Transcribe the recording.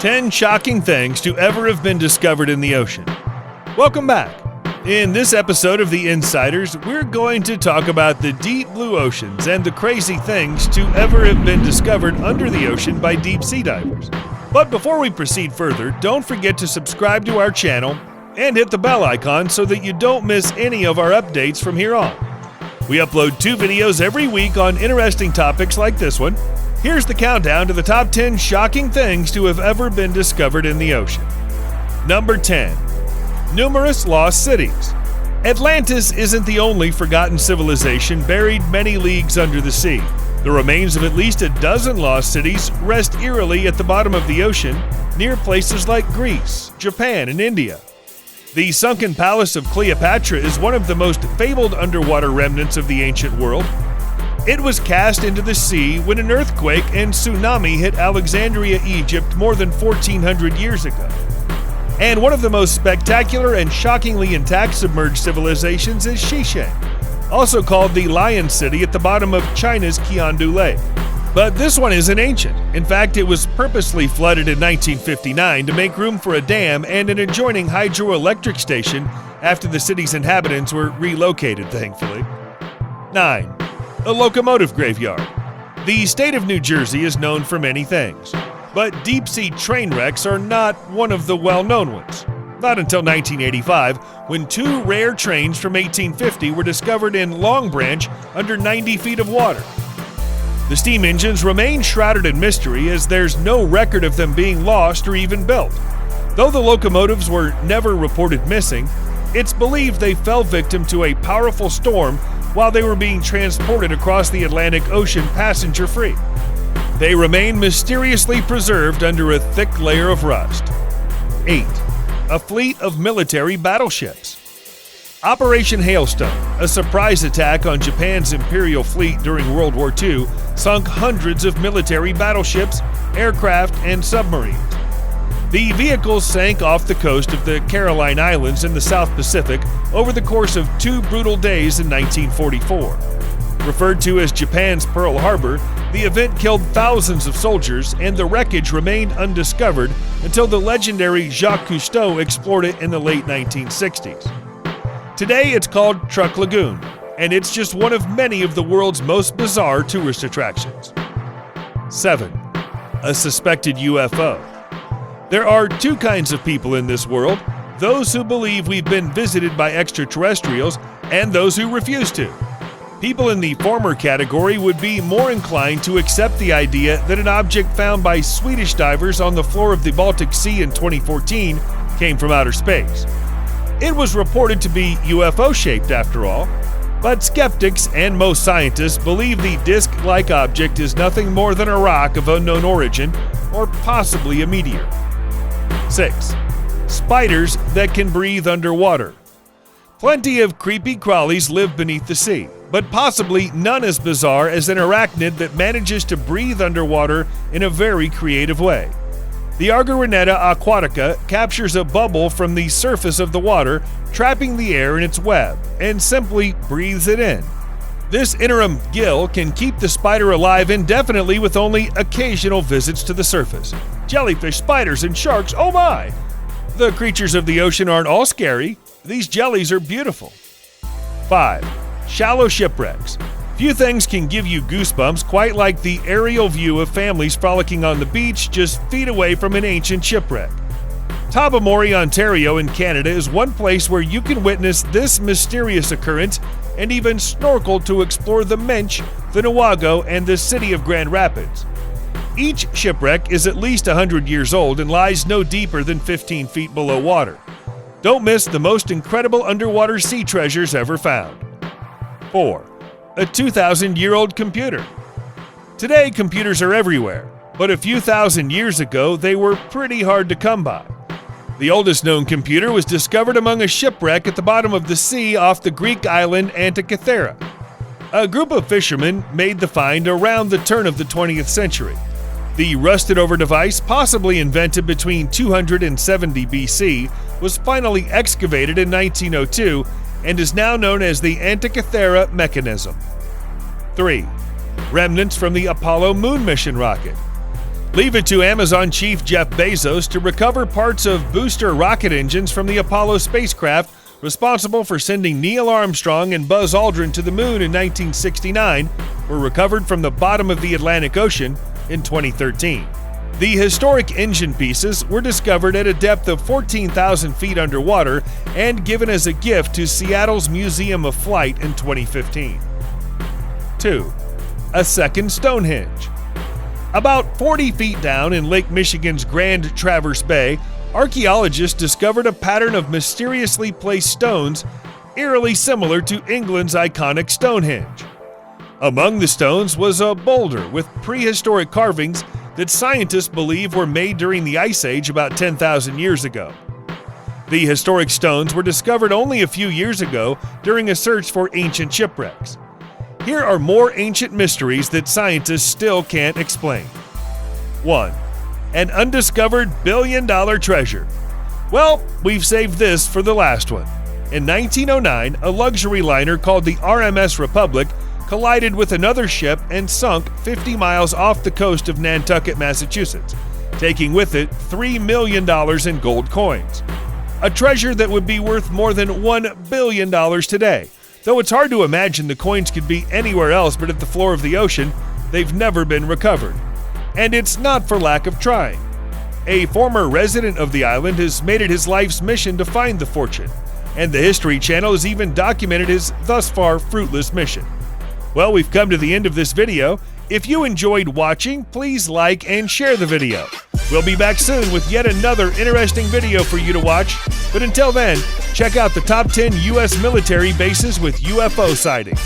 10 shocking things to ever have been discovered in the ocean. Welcome back. In this episode of The Insiders, we're going to talk about the deep blue oceans and the crazy things to ever have been discovered under the ocean by deep sea divers. But before we proceed further, don't forget to subscribe to our channel and hit the bell icon so that you don't miss any of our updates from here on. We upload 2 videos every week on interesting topics like this one. Here's the countdown to the top 10 shocking things to have ever been discovered in the ocean. Number 10. Numerous lost cities. Atlantis isn't the only forgotten civilization buried many leagues under the sea. The remains of at least a dozen lost cities rest eerily at the bottom of the ocean near places like Greece, Japan, and India. The sunken palace of Cleopatra is one of the most fabled underwater remnants of the ancient world. It was cast into the sea when an earthquake and tsunami hit Alexandria, Egypt more than 1,400 years ago. And one of the most spectacular and shockingly intact submerged civilizations is Shisheng, also called the Lion City at the bottom of China's Qiandu Lake. But this one isn't ancient. In fact, it was purposely flooded in 1959 to make room for a dam and an adjoining hydroelectric station after the city's inhabitants were relocated, thankfully. 9. A locomotive graveyard. The state of New Jersey is known for many things, but deep-sea train wrecks are not one of the well-known ones. Not until 1985, when 2 rare trains from 1850 were discovered in Long Branch under 90 feet of water. The steam engines remain shrouded in mystery as there's no record of them being lost or even built. Though the locomotives were never reported missing, it's believed they fell victim to a powerful storm while they were being transported across the Atlantic Ocean passenger-free. They remain mysteriously preserved under a thick layer of rust. 8. A fleet of military battleships. Operation HAILSTONE, a surprise attack on Japan's Imperial fleet during World War II, sunk hundreds of military battleships, aircraft, and submarines. The vehicles sank off the coast of the Caroline Islands in the South Pacific over the course of 2 brutal days in 1944. Referred to as Japan's Pearl Harbor, the event killed thousands of soldiers, and the wreckage remained undiscovered until the legendary Jacques Cousteau explored it in the late 1960s. Today it's called Truck Lagoon, and it's just one of many of the world's most bizarre tourist attractions. 7. A suspected UFO. There are 2 kinds of people in this world: those who believe we've been visited by extraterrestrials and those who refuse to. People in the former category would be more inclined to accept the idea that an object found by Swedish divers on the floor of the Baltic Sea in 2014 came from outer space. It was reported to be UFO-shaped after all, but skeptics and most scientists believe the disc-like object is nothing more than a rock of unknown origin or possibly a meteor. 6. Spiders that can breathe underwater. Plenty of creepy crawlies live beneath the sea, but possibly none as bizarre as an arachnid that manages to breathe underwater in a very creative way. The Argyroneta aquatica captures a bubble from the surface of the water, trapping the air in its web, and simply breathes it in. This interim gill can keep the spider alive indefinitely with only occasional visits to the surface. Jellyfish, spiders, and sharks, oh my! The creatures of the ocean aren't all scary. These jellies are beautiful. 5. Shallow shipwrecks. Few things can give you goosebumps quite like the aerial view of families frolicking on the beach just feet away from an ancient shipwreck. Tobermory, Ontario in Canada is one place where you can witness this mysterious occurrence and even snorkel to explore the Mensch, the Nawago, and the city of Grand Rapids. Each shipwreck is at least 100 years old and lies no deeper than 15 feet below water. Don't miss the most incredible underwater sea treasures ever found. 4. A 2,000-year-old computer. Today, computers are everywhere, but a few thousand years ago, they were pretty hard to come by. The oldest known computer was discovered among a shipwreck at the bottom of the sea off the Greek island Antikythera. A group of fishermen made the find around the turn of the 20th century. The rusted-over device, possibly invented between 270 BC, was finally excavated in 1902 and is now known as the Antikythera mechanism. 3. Remnants from the Apollo moon mission rocket. Leave it to Amazon chief Jeff Bezos to recover parts of booster rocket engines from the Apollo spacecraft responsible for sending Neil Armstrong and Buzz Aldrin to the moon in 1969 were recovered from the bottom of the Atlantic Ocean in 2013. The historic engine pieces were discovered at a depth of 14,000 feet underwater and given as a gift to Seattle's Museum of Flight in 2015. 2. A second Stonehenge. About 40 feet down in Lake Michigan's Grand Traverse Bay, archaeologists discovered a pattern of mysteriously placed stones eerily similar to England's iconic Stonehenge. Among the stones was a boulder with prehistoric carvings that scientists believe were made during the Ice Age about 10,000 years ago. The historic stones were discovered only a few years ago during a search for ancient shipwrecks. Here are more ancient mysteries that scientists still can't explain. 1. An undiscovered billion-dollar treasure. Well, we've saved this for the last one. In 1909, a luxury liner called the RMS Republic collided with another ship and sunk 50 miles off the coast of Nantucket, Massachusetts, taking with it $3 million in gold coins. A treasure that would be worth more than $1 billion today. Though it's hard to imagine the coins could be anywhere else but at the floor of the ocean, they've never been recovered. And it's not for lack of trying. A former resident of the island has made it his life's mission to find the fortune, and the History Channel has even documented his thus far fruitless mission. Well, we've come to the end of this video. If you enjoyed watching, please like and share the video. We'll be back soon with yet another interesting video for you to watch. But until then, check out the top 10 U.S. military bases with UFO sightings.